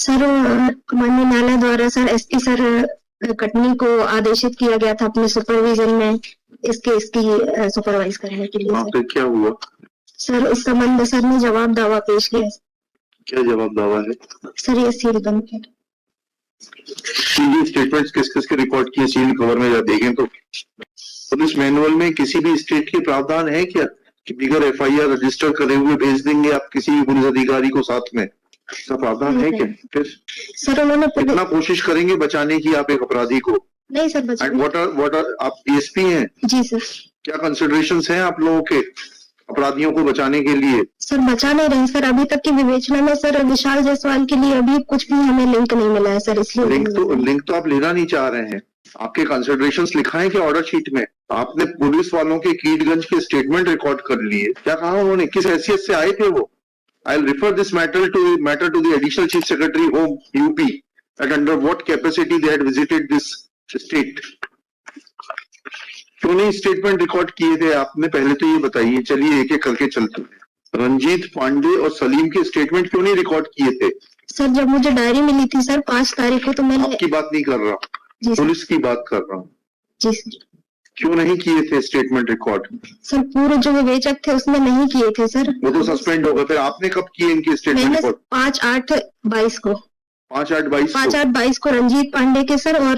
Sir माननीय न्यायालय द्वारा सर एसपी सर कटनी को आदेशित किया गया था अपने सुपरविजन में इसकी सुपरवाइज करने के लिए। सर क्या हुआ सर इस संबंध में सर ने जवाब दावा पेश किया। क्या जवाब दावा है सर? ये सील बंद है। स्टेटमेंट्स किस किस के रिकॉर्ड किए सील कवर में देखें तो पुलिस मैनुअल में किसी भी स्टेट के प्रावधान है क्या कि बिगर एफआईआर रजिस्टर करे हुए भेज देंगे आप किसी भी पुलिस अधिकारी को साथ में? ऐसा प्रावधान है क्या? फिर सर उन्होंने कितना कोशिश करेंगे बचाने की आप एक अपराधी को? नहीं सर बचाने। व्हाट आर आप डीएसपी हैं? जी सर। क्या कंसिडरेशंस हैं आप लोगों के अपराधियों को बचाने के लिए? सर बचा नहीं रहे सर, अभी तक की विवेचना में सर विशाल जायसवाल के लिए अभी कुछ भी हमें लिंक नहीं मिला है सर, इसलिए लिंक तो आप लेना नहीं चाह रहे हैं। आपके कंसिडरेशंस लिखा है कि ऑर्डर शीट में? आपने पुलिस वालों के कीटगंज के स्टेटमेंट रिकॉर्ड कर लिए, क्या कहा उन्होंने, किस हैसियत से आए थे वो? I will refer this matter to the additional chief secretary home UP at under what capacity they had visited this state. क्यों नहीं स्टेटमेंट रिकॉर्ड किए थे आपने? पहले तो ये बताइए। चलिए एक एक करके चलते हैं। रंजीत पांडे और सलीम के स्टेटमेंट क्यों नहीं रिकॉर्ड किए थे? सर जब मुझे डायरी मिली थी सर 5 तारीख को, तो मैंने आपकी बात नहीं कर रहा, पुलिस की बात कर रहा हूँ। जी सर। क्यों नहीं किए थे स्टेटमेंट रिकॉर्ड? सर पूरे जो विवेचक थे उसने नहीं किए थे सर। वो तो सस्पेंड हो गए। फिर आपने कब किए इनके स्टेटमेंट रिकॉर्ड? 5/8/22 को। 5/8/22 को रंजीत पांडे के सर, और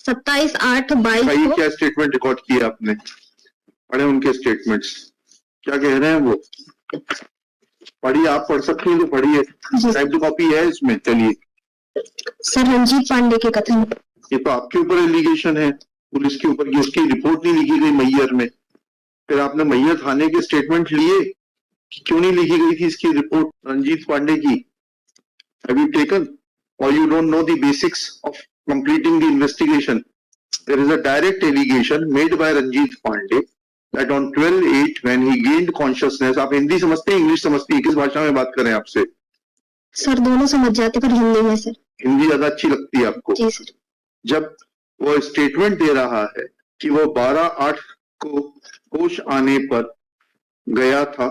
27/8/22 को। क्या स्टेटमेंट रिकॉर्ड किए आपने? पढ़े उनके स्टेटमेंट्स, क्या कह रहे हैं वो? पढ़िए, आप पढ़ सकती हैं तो पढ़िए, टाइप टू कॉपी है इसमें। चलिए सर रंजीत पांडे के कथन, ये तो आपके ऊपर एलिगेशन है पुलिस के ऊपर कि उसकी रिपोर्ट नहीं लिखी गई मैयर में। फिर आपने मैयर थाने के स्टेटमेंट लिए कि क्यों नहीं लिखी गई थी इसकी रिपोर्ट रंजीत पांडे की? Have you taken or you don't know the basics of completing the investigation? There is a direct allegation made by Ranjit Pandey that on 12/8 when he gained consciousness। आप हिंदी समझते हैं, इंग्लिश समझती है? किस भाषा में बात करें आपसे? सर दोनों समझ जाते, पर हिंदी में सर। हिंदी ज्यादा अच्छी लगती है आपको? जी सर। जब वो स्टेटमेंट दे रहा है कि वो 12/8 को होश आने पर गया था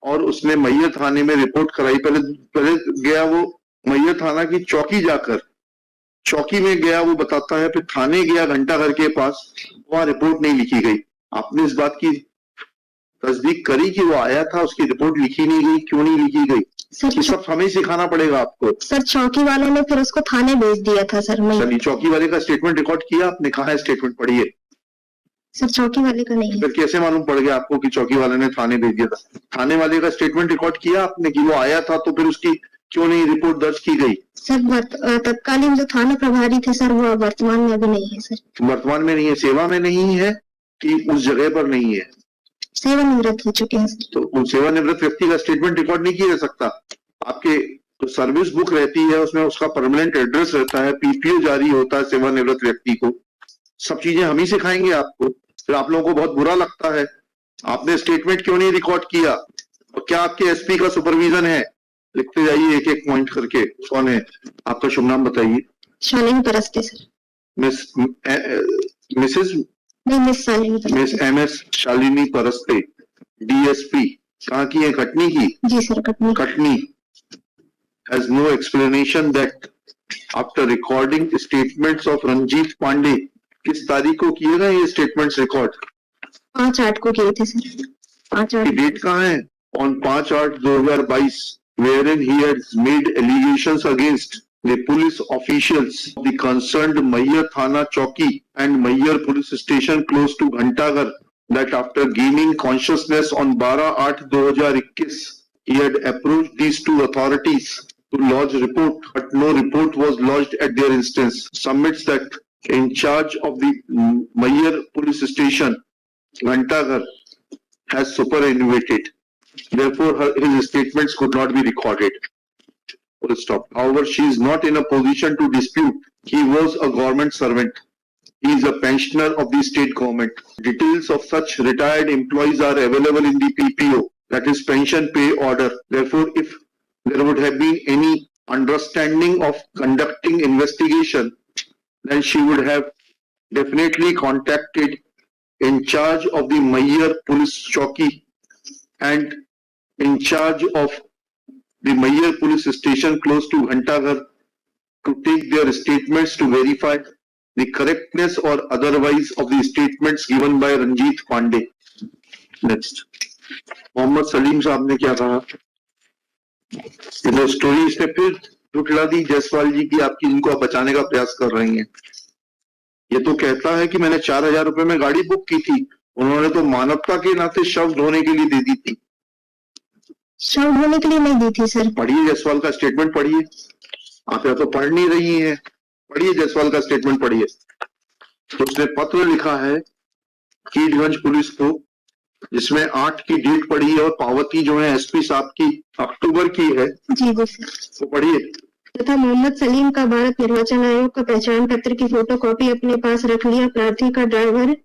और उसने मैयर थाने में रिपोर्ट कराई। पहले गया वो मैयर थाना की चौकी, जाकर चौकी में गया वो बताता है, फिर थाने गया घंटाघर के पास, वहां रिपोर्ट नहीं लिखी गई। आपने इस बात की तस्दीक करी कि वो आया था, उसकी रिपोर्ट लिखी नहीं गई? क्यों नहीं लिखी गई? ये सब हमें सिखाना पड़ेगा आपको। सर चौकी वालों ने फिर उसको थाने भेज दिया था सर। चलिए चौकी वाले का स्टेटमेंट रिकॉर्ड किया आपने? कहा है स्टेटमेंट? पढ़िए। सर चौकी वाले का नहीं है। फिर कैसे मालूम पड़ गया आपको कि चौकी वाले ने थाने भेज दिया था? थाने वाले का स्टेटमेंट रिकॉर्ड किया आपने कि वो आया था, तो फिर उसकी क्यों नहीं रिपोर्ट दर्ज की गई? सर तत्कालीन जो थाना प्रभारी थे सर वो वर्तमान में अभी नहीं है सर। वर्तमान में नहीं है, सेवा में नहीं है कि उस जगह पर नहीं है? सेवानिवृत्त हो चुके हैं। तो सेवानिवृत्त व्यक्ति का स्टेटमेंट रिकॉर्ड नहीं किया जा सकता? आपके जो सर्विस बुक रहती है उसमें उसका परमानेंट एड्रेस रहता है, पीपीओ जारी होता है सेवानिवृत्त व्यक्ति को। सब चीजें हम ही सिखाएंगे आपको। फिर आप लोगों को बहुत बुरा लगता है। आपने स्टेटमेंट क्यों नहीं रिकॉर्ड किया? और क्या आपके एसपी का सुपरविजन है? लिखते जाइए एक एक पॉइंट करके। कौन है आपका? शुभ नाम बताइए। Shalini Paraste sir. Miss MS Shalini Paraste, DSP। कहाँ की है? कटनी की? जी sir Katni. has no explanation that after recording statements of Ranjit Pandey, किस तारीख को किए गए ये स्टेटमेंट्स रिकॉर्ड? 5/8 को किए थे सर। 5/8 डेट कहाँ है? on 5/8/2022 wherein he has made allegations against the police officials of the concerned Mayyar Thana Chowki and Mayyar police station close to Ghantaghar that after gaining consciousness on 12/8/2021 he had approached these two authorities to lodge report, but no report was lodged at their instance. Submits that in charge of the Mayyar police station, Ghantaghar, has superannuated. Therefore, his statements could not be recorded. Full stop. However, she is not in a position to dispute. He was a government servant. He is a pensioner of the state government. Details of such retired employees are available in the PPO, that is pension pay order. Therefore, if there would have been any understanding of conducting investigation, then she would have definitely contacted in charge of the Mayyar police chowki and in charge of the Mayyar police station close to Ghantaghar to take their statements to verify the correctness or otherwise of the statements given by Ranjit Pandey. Next. Mohammad Salim साहब ने क्या कहा? ये तो story इसने फिर झुठला दी जायसवाल जी की, आपकी इनको आप बचाने का प्रयास कर रही हैं। ये तो कहता है कि मैंने 4,000 रुपए में गाड़ी बुक की थी, उन्होंने तो मानवता के नाते शव ढोने के लिए दे दी थी। शव ढोने के लिए नहीं दी थी सर। पढ़िए जायसवाल का स्टेटमेंट पढ़िए, आप या तो पढ़ नहीं रही हैं, पढ़िए जायसवाल का स्टेटमेंट पढ़िए। तो उसने पत्र लिखा है कीटगंज पुलिस को, जिसमें 8 की डेट पड़ी है और पावती जो है एसपी साहब की अक्टूबर की है। जी जी सर। तो पढ़िए। तथा मोहम्मद सलीम का भारत निर्वाचन आयोग का पहचान पत्र की फोटोकॉपी अपने पास रख लिया। प्रार्थी का ड्राइवर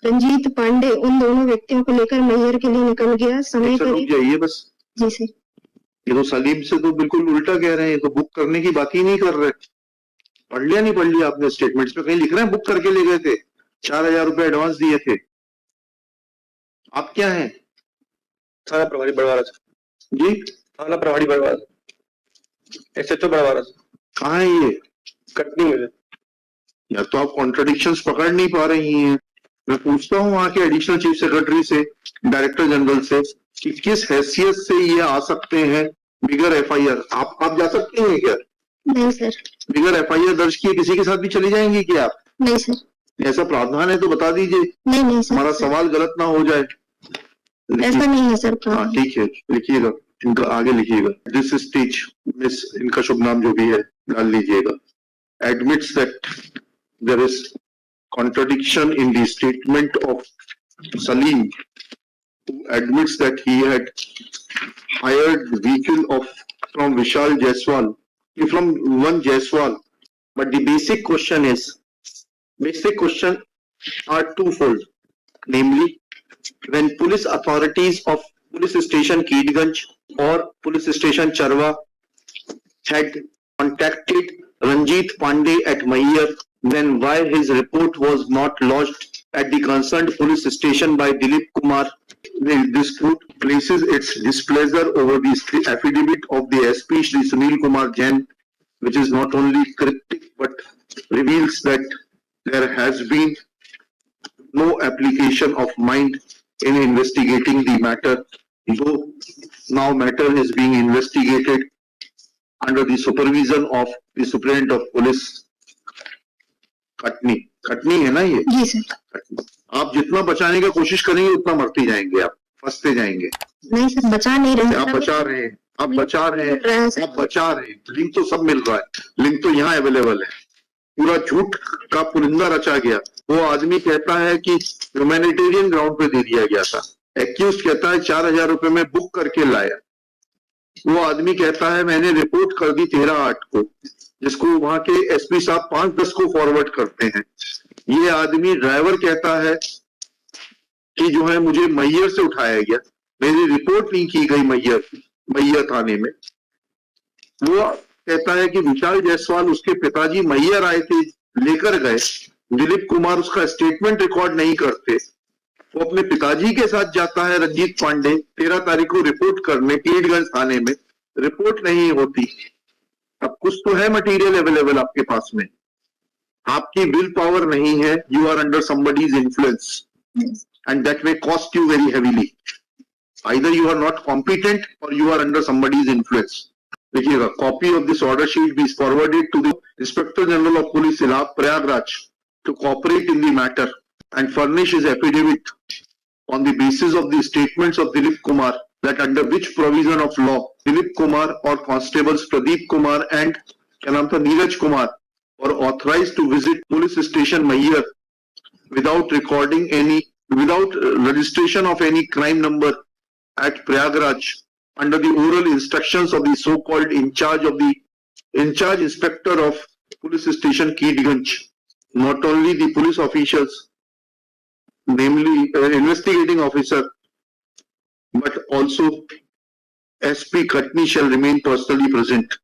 रंजीत पांडे उन दोनों व्यक्तियों को लेकर मैहर के लिए निकल गया। समय रुक जाइए बस। जी सर। ये तो सलीम से तो बिल्कुल उल्टा कह रहे हैं, तो बुक करने की बात ही नहीं कर रहे। पढ़ लिया नहीं पढ़ लिया आपने स्टेटमेंट्स पे? कहीं लिख रहे हैं बुक करके ले गए थे, 4,000 रुपए एडवांस दिए थे। आप क्या हैं? थाना प्रभारी बड़वारा जी, थाना प्रभारी बड़वारा, एसएचओ बड़वारा। कहाँ है ये? कटनी में। या तो आप कॉन्ट्रडिक्शंस पकड़ नहीं पा रही हैं। मैं पूछता हूँ वहां के एडिशनल चीफ सेक्रेटरी से, डायरेक्टर जनरल से, कि किस हैसियत से ये आ सकते हैं बिगर एफआईआर। आप जा सकती हैं क्या? नहीं सर। बिगर एफआईआर दर्ज किए किसी के साथ भी चली जाएंगी क्या आप? नहीं सर। ऐसा प्रावधान है तो बता दीजिए। नहीं सर। हमारा सवाल गलत ना हो जाए। ऐसा नहीं है सर। हाँ ठीक है, लिखिएगा, इनका आगे लिखिएगा। दिस स्टेज मिस, इनका शुभ नाम जो भी है डाल लीजिएगा। Admits that there is contradiction in the statement of Salim, who admits that he had hired vehicle from Vishal Jaiswal, from one Jaiswal. But the basic question are twofold. Namely, when police authorities of police station Keedganj or police station Charwa had contacted Ranjit Pandey at Mayyar, then why his report was not lodged at the concerned police station by Dilip Kumar? This court places its displeasure over the affidavit of the SP Shri Sunil Kumar Jain, which is not only cryptic but reveals that there has been no application of mind in investigating the matter, though now matter is being investigated under the supervision of the Superintendent of Police. Katni है ना ये? जी sir. आप जितना बचाने की कोशिश करेंगे उतना मरते जाएंगे, आप फंसते जाएंगे। नहीं सर, बचा नहीं रहे। आप बचा रहे हैं, आप बचा रहे हैं, आप बचा रहे हैं। लिंक तो सब मिल रहा है, लिंक तो यहाँ अवेलेबल है। पूरा झूठ का पुलिंदा रचा गया। वो आदमी कहता है कि ह्यूमैनिटेरियन ग्राउंड पे दे दिया गया था। एक्यूज कहता है 4,000 रुपए में बुक करके लाया। वो आदमी कहता है मैंने रिपोर्ट कर दी 13/8 को, जिसको वहां के एसपी साहब 5-10 को फॉरवर्ड करते हैं। ये आदमी ड्राइवर कहता है कि जो है मुझे मैयर से उठाया गया, मेरी रिपोर्ट नहीं की गई मैयर थाने में। वो कहता है कि विशाल जायसवाल उसके पिताजी मैयर आए थे, लेकर गए। दिलीप कुमार उसका स्टेटमेंट रिकॉर्ड नहीं करते। वो अपने पिताजी के साथ जाता है रंजीत पांडे 13 तारीख को रिपोर्ट करने कीटगंज थाने में, रिपोर्ट नहीं होती। अब कुछ तो है मटेरियल अवेलेबल आपके पास में, आपकी विल पावर नहीं है। You are under somebody's influence and that may cost you very heavily. Either you are not competent और you are under somebody's influence. देखिएगा, copy of this order sheet be forwarded to the inspector general of police Prayagraj to cooperate in the matter and furnish his affidavit on the basis of the statements of Dilip Kumar, that under which provision of law Dilip Kumar or constables Pradeep Kumar and Neeraj Kumar were authorized to visit police station Mayyar without registration of any crime number at Prayagraj under the oral instructions of the so-called in charge inspector of police station Keedganj. Not only the police officials, namely investigating officer, but also SP Khatni shall remain personally present.